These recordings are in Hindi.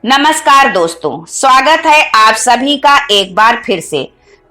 नमस्कार दोस्तों, स्वागत है आप सभी का एक बार फिर से।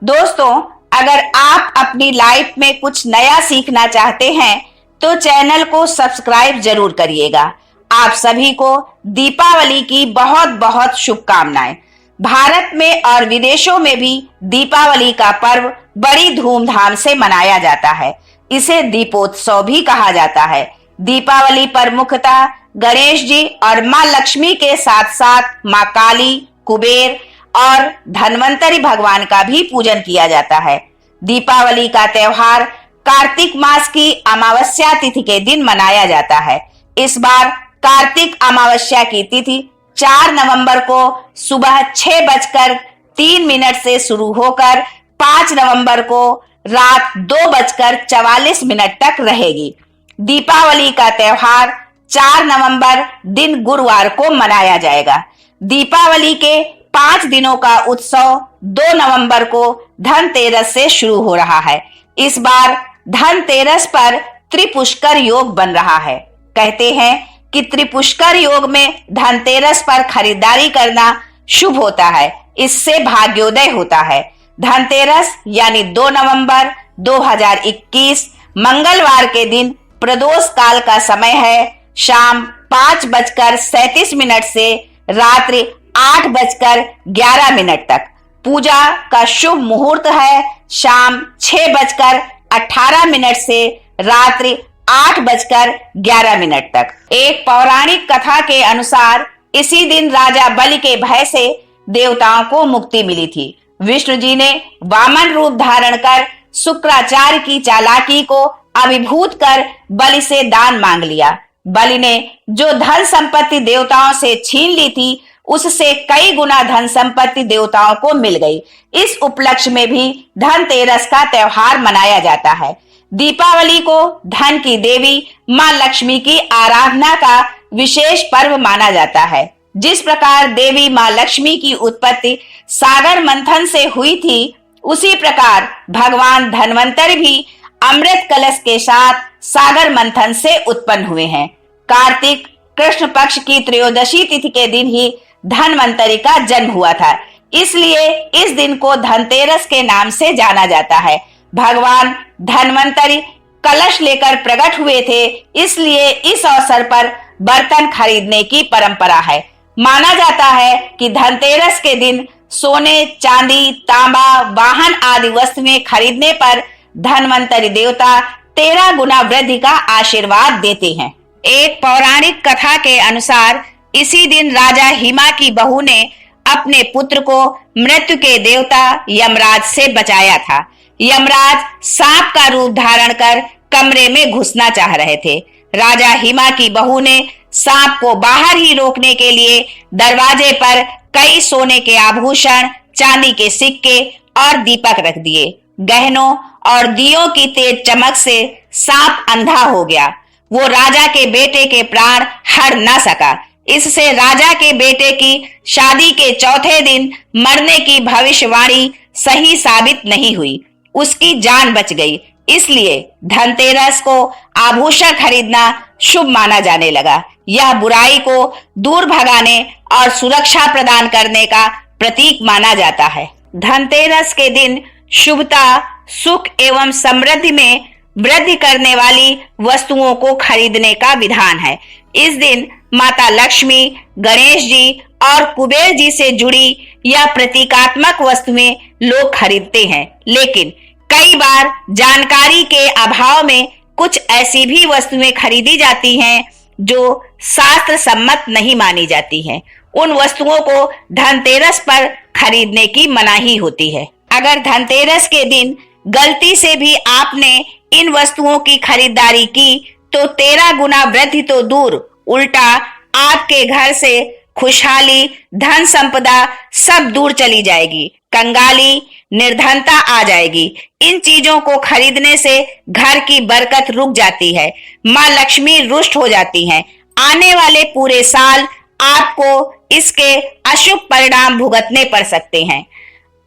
दोस्तों, अगर आप अपनी लाइफ में कुछ नया सीखना चाहते हैं तो चैनल को सब्सक्राइब जरूर करिएगा। आप सभी को दीपावली की बहुत बहुत शुभकामनाएं। भारत में और विदेशों में भी दीपावली का पर्व बड़ी धूमधाम से मनाया जाता है। इसे दीपोत्सव भी कहा जाता है। दीपावली पर मुख्यतः गणेश जी और मां लक्ष्मी के साथ साथ मां काली, कुबेर और धन्वंतरी भगवान का भी पूजन किया जाता है। दीपावली का त्योहार कार्तिक मास की अमावस्या तिथि के दिन मनाया जाता है। इस बार कार्तिक अमावस्या की तिथि 4 नवंबर को सुबह 6:03 से शुरू होकर 5 नवंबर को रात 2:44 तक रहेगी। दीपावली का त्योहार 4 नवंबर दिन गुरुवार को मनाया जाएगा। दीपावली के 5 दिनों का उत्सव 2 नवंबर को धनतेरस से शुरू हो रहा है। इस बार धनतेरस पर त्रिपुष्कर योग बन रहा है। कहते हैं कि त्रिपुष्कर योग में धनतेरस पर खरीदारी करना शुभ होता है, इससे भाग्योदय होता है। धनतेरस यानी 2 नवंबर 2021 मंगलवार के दिन प्रदोष काल का समय है शाम 5:37 से रात्रि 8:11 तक। पूजा का शुभ मुहूर्त है शाम 6:18 से रात्रि 8:11 तक। एक पौराणिक कथा के अनुसार इसी दिन राजा बलि के भय से देवताओं को मुक्ति मिली थी। विष्णु जी ने वामन रूप धारण कर शुक्राचार्य की चालाकी को अभिभूत कर बलि से दान मांग लिया। बलि ने जो धन संपत्ति देवताओं से छीन ली थी उससे कई गुना धन संपत्ति देवताओं को मिल गई। इस उपलक्ष्य में भी धनतेरस का त्योहार मनाया जाता है। दीपावली को धन की देवी मां लक्ष्मी की आराधना का विशेष पर्व माना जाता है। जिस प्रकार देवी मां लक्ष्मी की उत्पत्ति सागर मंथन से हुई थी, उसी प्रकार भगवान धन्वंतरि भी अमृत कलश के साथ सागर मंथन से उत्पन्न हुए हैं। कार्तिक कृष्ण पक्ष की त्रयोदशी तिथि के दिन ही धन्वंतरि का जन्म हुआ था, इसलिए इस दिन को धनतेरस के नाम से जाना जाता है। भगवान धन्वंतरि कलश लेकर प्रकट हुए थे, इसलिए इस अवसर पर बर्तन खरीदने की परंपरा है। माना जाता है कि धनतेरस के दिन सोने, चांदी, तांबा, वाहन आदि वस्तुएं खरीदने पर धन्वंतरि देवता 13 गुना वृद्धि का आशीर्वाद देते हैं। एक पौराणिक कथा के अनुसार इसी दिन राजा हिमा की बहू ने अपने पुत्र को मृत्यु के देवता यमराज से बचाया था। यमराज सांप का रूप धारण कर कमरे में घुसना चाह रहे थे। राजा हिमा की बहू ने सांप को बाहर ही रोकने के लिए दरवाजे पर कई सोने के आभूषण, चांदी के सिक्के और दीपक रख दिए। गहनों और दियों की तेज चमक से सांप अंधा हो गया। वो राजा के बेटे के प्राण हर न सका। इससे राजा के बेटे की शादी के चौथे दिन मरने की भविष्यवाणी सही साबित नहीं हुई। उसकी जान बच गई। इसलिए धनतेरस को आभूषण खरीदना शुभ माना जाने लगा। यह बुराई को दूर भगाने और सुरक्षा प्रदान करने का प्रतीक माना जाता है। धनतेरस के दिन शुभता, सुख एवं समृद्धि में वृद्धि करने वाली वस्तुओं को खरीदने का विधान है। इस दिन माता लक्ष्मी, गणेश जी और कुबेर जी से जुड़ी यह प्रतीकात्मक वस्तुएं लोग खरीदते हैं, लेकिन कई बार जानकारी के अभाव में कुछ ऐसी भी वस्तुएं खरीदी जाती हैं जो शास्त्र सम्मत नहीं मानी जाती हैं। उन वस्तुओं को धनतेरस पर खरीदने की मनाही होती है। अगर धनतेरस के दिन गलती से भी आपने इन वस्तुओं की खरीदारी की तो 13 गुना वृद्धि तो दूर, उल्टा आपके घर से खुशहाली, धन संपदा सब दूर चली जाएगी। कंगाली, निर्धनता आ जाएगी। इन चीजों को खरीदने से घर की बरकत रुक जाती है, मां लक्ष्मी रुष्ट हो जाती हैं। आने वाले पूरे साल आपको इसके अशुभ परिणाम भुगतने पड़ सकते हैं।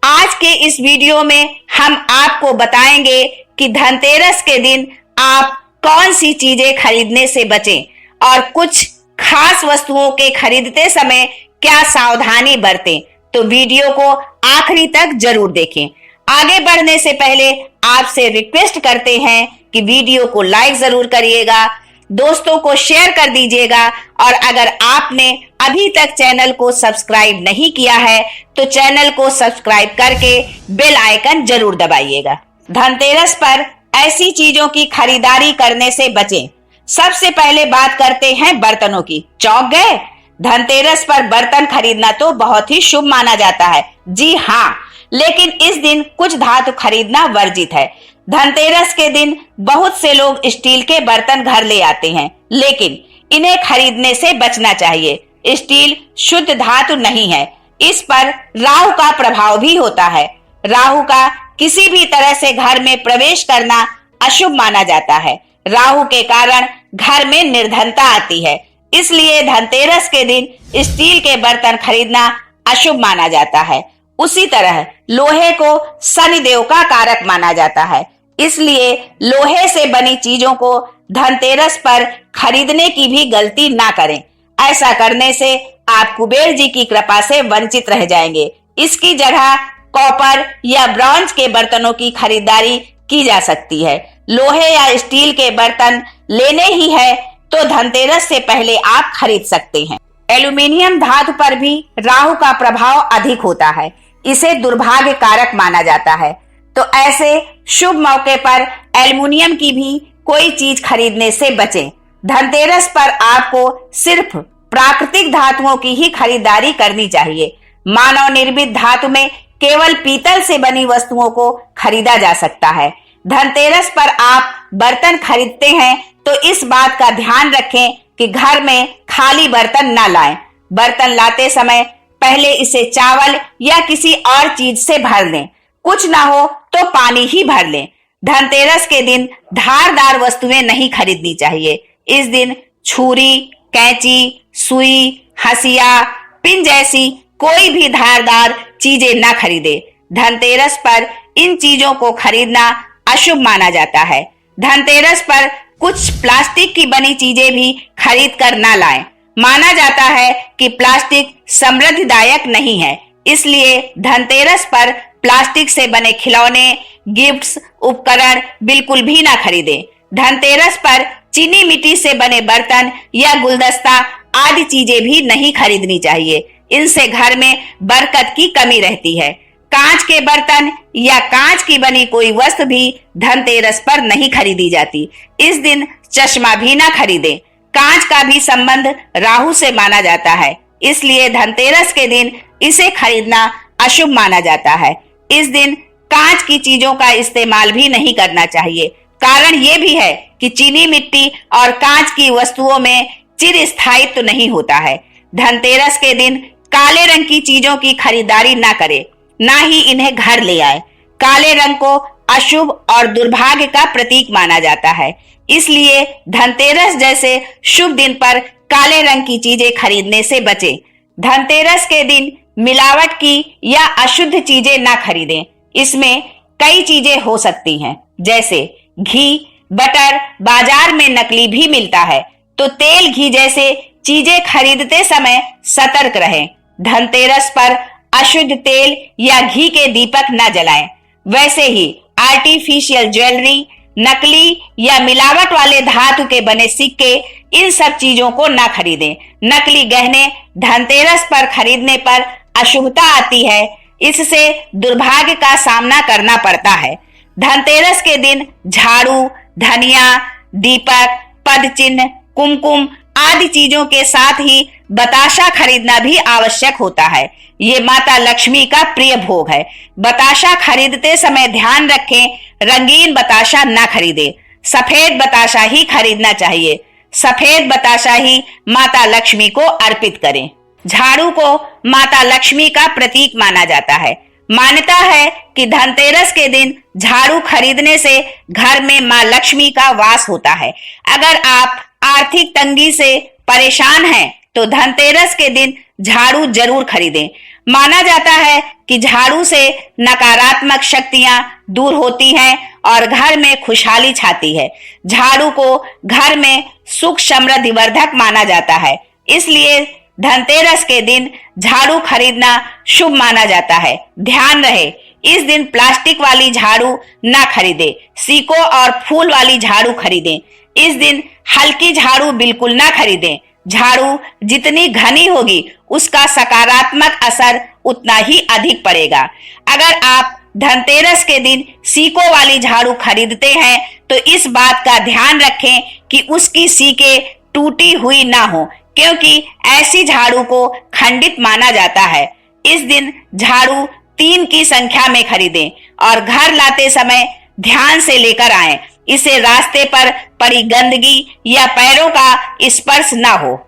आज के इस वीडियो में हम आपको बताएंगे कि धनतेरस के दिन आप कौन सी चीजें खरीदने से बचें और कुछ खास वस्तुओं के खरीदते समय क्या सावधानी बरतें, तो वीडियो को आखिरी तक जरूर देखें। आगे बढ़ने से पहले आपसे रिक्वेस्ट करते हैं कि वीडियो को लाइक जरूर करिएगा, दोस्तों को शेयर कर दीजिएगा और अगर आपने अभी तक चैनल को सब्सक्राइब नहीं किया है तो चैनल को सब्सक्राइब करके बेल आइकन जरूर दबाइएगा। धनतेरस पर ऐसी चीजों की खरीदारी करने से बचें। सबसे पहले बात करते हैं बर्तनों की। चौंक गए? धनतेरस पर बर्तन खरीदना तो बहुत ही शुभ माना जाता है। जी हाँ, लेकिन इस दिन कुछ धातु खरीदना वर्जित है। धनतेरस के दिन बहुत से लोग स्टील के बर्तन घर ले आते हैं, लेकिन इन्हें खरीदने से बचना चाहिए। स्टील शुद्ध धातु नहीं है, इस पर राहु का प्रभाव भी होता है। राहु का किसी भी तरह से घर में प्रवेश करना अशुभ माना जाता है। राहु के कारण घर में निर्धनता आती है, इसलिए धनतेरस के दिन स्टील के बर्तन खरीदना अशुभ माना जाता है। उसी तरह लोहे को शनिदेव का कारक माना जाता है, इसलिए लोहे से बनी चीजों को धनतेरस पर खरीदने की भी गलती ना करें। ऐसा करने से आप कुबेर जी की कृपा से वंचित रह जाएंगे। इसकी जगह कॉपर या ब्रॉन्ज के बर्तनों की खरीदारी की जा सकती है। लोहे या स्टील के बर्तन लेने ही है तो धनतेरस से पहले आप खरीद सकते हैं। एल्यूमीनियम धातु पर भी राहु का प्रभाव अधिक होता है, इसे दुर्भाग्य कारक माना जाता है, तो ऐसे शुभ मौके पर एल्यूमीनियम की भी कोई चीज खरीदने से बचें। धनतेरस पर आपको सिर्फ प्राकृतिक धातुओं की ही खरीदारी करनी चाहिए। मानव निर्मित धातु में केवल पीतल से बनी वस्तुओं को खरीदा जा सकता है। धनतेरस पर आप बर्तन खरीदते हैं तो इस बात का ध्यान रखें कि घर में खाली बर्तन ना लाएं। बर्तन लाते समय पहले इसे चावल या किसी और चीज से भर लें, कुछ ना हो तो पानी ही भर लें। धनतेरस के दिन धारदार वस्तुएं नहीं खरीदनी चाहिए। इस दिन छुरी, कैंची, सुई, हंसिया, पिन जैसी कोई भी धारदार चीजें ना खरीदे। धनतेरस पर इन चीजों को खरीदना अशुभ माना जाता है। धनतेरस पर कुछ प्लास्टिक की बनी चीजें भी खरीद कर ना लाएं। माना जाता है कि प्लास्टिक समृद्धिदायक नहीं है, इसलिए धनतेरस पर प्लास्टिक से बने खिलौने, गिफ्ट्स, उपकरण बिल्कुल भी ना खरीदें। धनतेरस पर चीनी मिट्टी से बने बर्तन या गुलदस्ता आदि चीजें भी नहीं खरीदनी चाहिए, इनसे घर में बरकत की कमी रहती है। कांच के बर्तन या कांच की बनी कोई वस्तु भी धनतेरस पर नहीं खरीदी जाती। इस दिन चश्मा भी ना खरीदें। कांच का भी संबंध राहु से माना जाता है, इसलिए धनतेरस के दिन इसे खरीदना अशुभ माना जाता है। इस दिन कांच की चीजों का इस्तेमाल भी नहीं करना चाहिए। कारण ये भी है कि चीनी मिट्टी और कांच की वस्तुओं में चिर स्थायित्व नहीं होता है। धनतेरस के दिन काले रंग की चीजों की खरीदारी ना करें, ना ही इन्हें घर ले आए। काले रंग को अशुभ और दुर्भाग्य का प्रतीक माना जाता है, इसलिए धनतेरस जैसे शुभ दिन पर काले रंग की चीजें खरीदने से बचें। धनतेरस के दिन मिलावट की या अशुद्ध चीजें ना खरीदें। इसमें कई चीजें हो सकती हैं, जैसे घी, बटर बाजार में नकली भी मिलता है, तो तेल, घी जैसे चीजें खरीदते समय सतर्क रहें। धनतेरस पर अशुद्ध तेल या घी के दीपक न जलाएं। वैसे ही आर्टिफिशियल ज्वेलरी, नकली या मिलावट वाले धातु के बने सिक्के, इन सब चीजों को ना खरीदें। नकली गहने धनतेरस पर खरीदने पर अशुभता आती है, इससे दुर्भाग्य का सामना करना पड़ता है। धनतेरस के दिन झाड़ू, धनिया, दीपक, पद चिन्ह, कुमकुम आदि चीजों के साथ ही बताशा खरीदना भी आवश्यक होता है। ये माता लक्ष्मी का प्रिय भोग है। बताशा खरीदते समय ध्यान रखें, रंगीन बताशा ना खरीदें। सफेद बताशा ही खरीदना चाहिए। सफेद बताशा ही माता लक्ष्मी को अर्पित करें। झाड़ू को माता लक्ष्मी का प्रतीक माना जाता है। मान्यता है कि धनतेरस के दिन झाड़ू खरीदने से घर में मां लक्ष्मी का वास होता है। अगर आप आर्थिक तंगी से परेशान हैं तो धनतेरस के दिन झाड़ू जरूर खरीदें। माना जाता है कि झाड़ू से नकारात्मक शक्तियां दूर होती हैं और घर में खुशहाली छाती है। झाड़ू को घर में सुख समृद्धि वर्धक माना जाता है, इसलिए धनतेरस के दिन झाड़ू खरीदना शुभ माना जाता है। ध्यान रहे, इस दिन प्लास्टिक वाली झाड़ू ना खरीदें, सिक्कों और फूल वाली झाड़ू खरीदें। इस दिन हल्की झाड़ू बिल्कुल ना खरीदें। झाड़ू जितनी घनी होगी उसका सकारात्मक असर उतना ही अधिक पड़ेगा। अगर आप धनतेरस के दिन सिक्कों वाली झाड़ू खरीदते हैं तो इस बात का ध्यान रखें कि उसकी सीकें टूटी हुई ना हो, क्योंकि ऐसी झाड़ू को खंडित माना जाता है। इस दिन झाड़ू 3 की संख्या में खरीदें और घर लाते समय ध्यान से लेकर आएं। इसे रास्ते पर पड़ी गंदगी या पैरों का स्पर्श ना हो।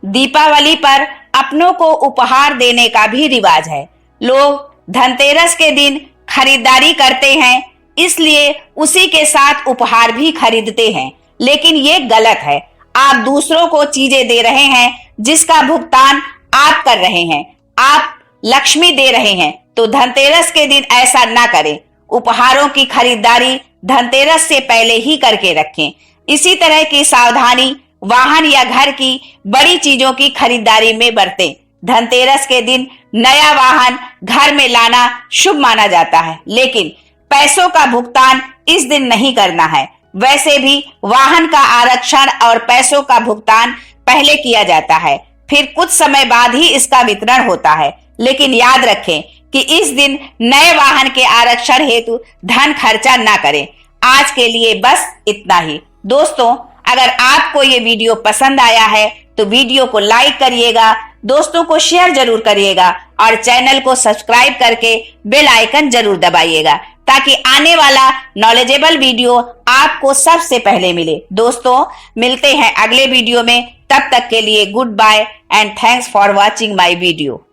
दीपावली पर अपनों को उपहार देने का भी रिवाज है। लोग धनतेरस के दिन खरीदारी करते हैं, इसलिए उसी के साथ उपहार भी खरीदते हैं, लेकिन ये गलत है। आप दूसरों को चीजें दे रहे हैं जिसका भुगतान आप कर रहे हैं। आप लक्ष्मी दे रहे हैं, तो धनतेरस के दिन ऐसा ना करें। उपहारों की खरीदारी धनतेरस से पहले ही करके रखें। इसी तरह की सावधानी वाहन या घर की बड़ी चीजों की खरीदारी में बरतें। धनतेरस के दिन नया वाहन घर में लाना शुभ माना जाता है, लेकिन पैसों का भुगतान इस दिन नहीं करना है। वैसे भी वाहन का आरक्षण और पैसों का भुगतान पहले किया जाता है, फिर कुछ समय बाद ही इसका वितरण होता है। लेकिन याद रखें कि इस दिन नए वाहन के आरक्षण हेतु धन खर्चा ना करें। आज के लिए बस इतना ही। दोस्तों, अगर आपको ये वीडियो पसंद आया है तो वीडियो को लाइक करिएगा, दोस्तों को शेयर जरूर करिएगा और चैनल को सब्सक्राइब करके बेल आइकन जरूर दबाइएगा, ताकि आने वाला नॉलेजेबल वीडियो आपको सबसे पहले मिले। दोस्तों, मिलते हैं अगले वीडियो में। तब तक के लिए goodbye and thanks for watching my video.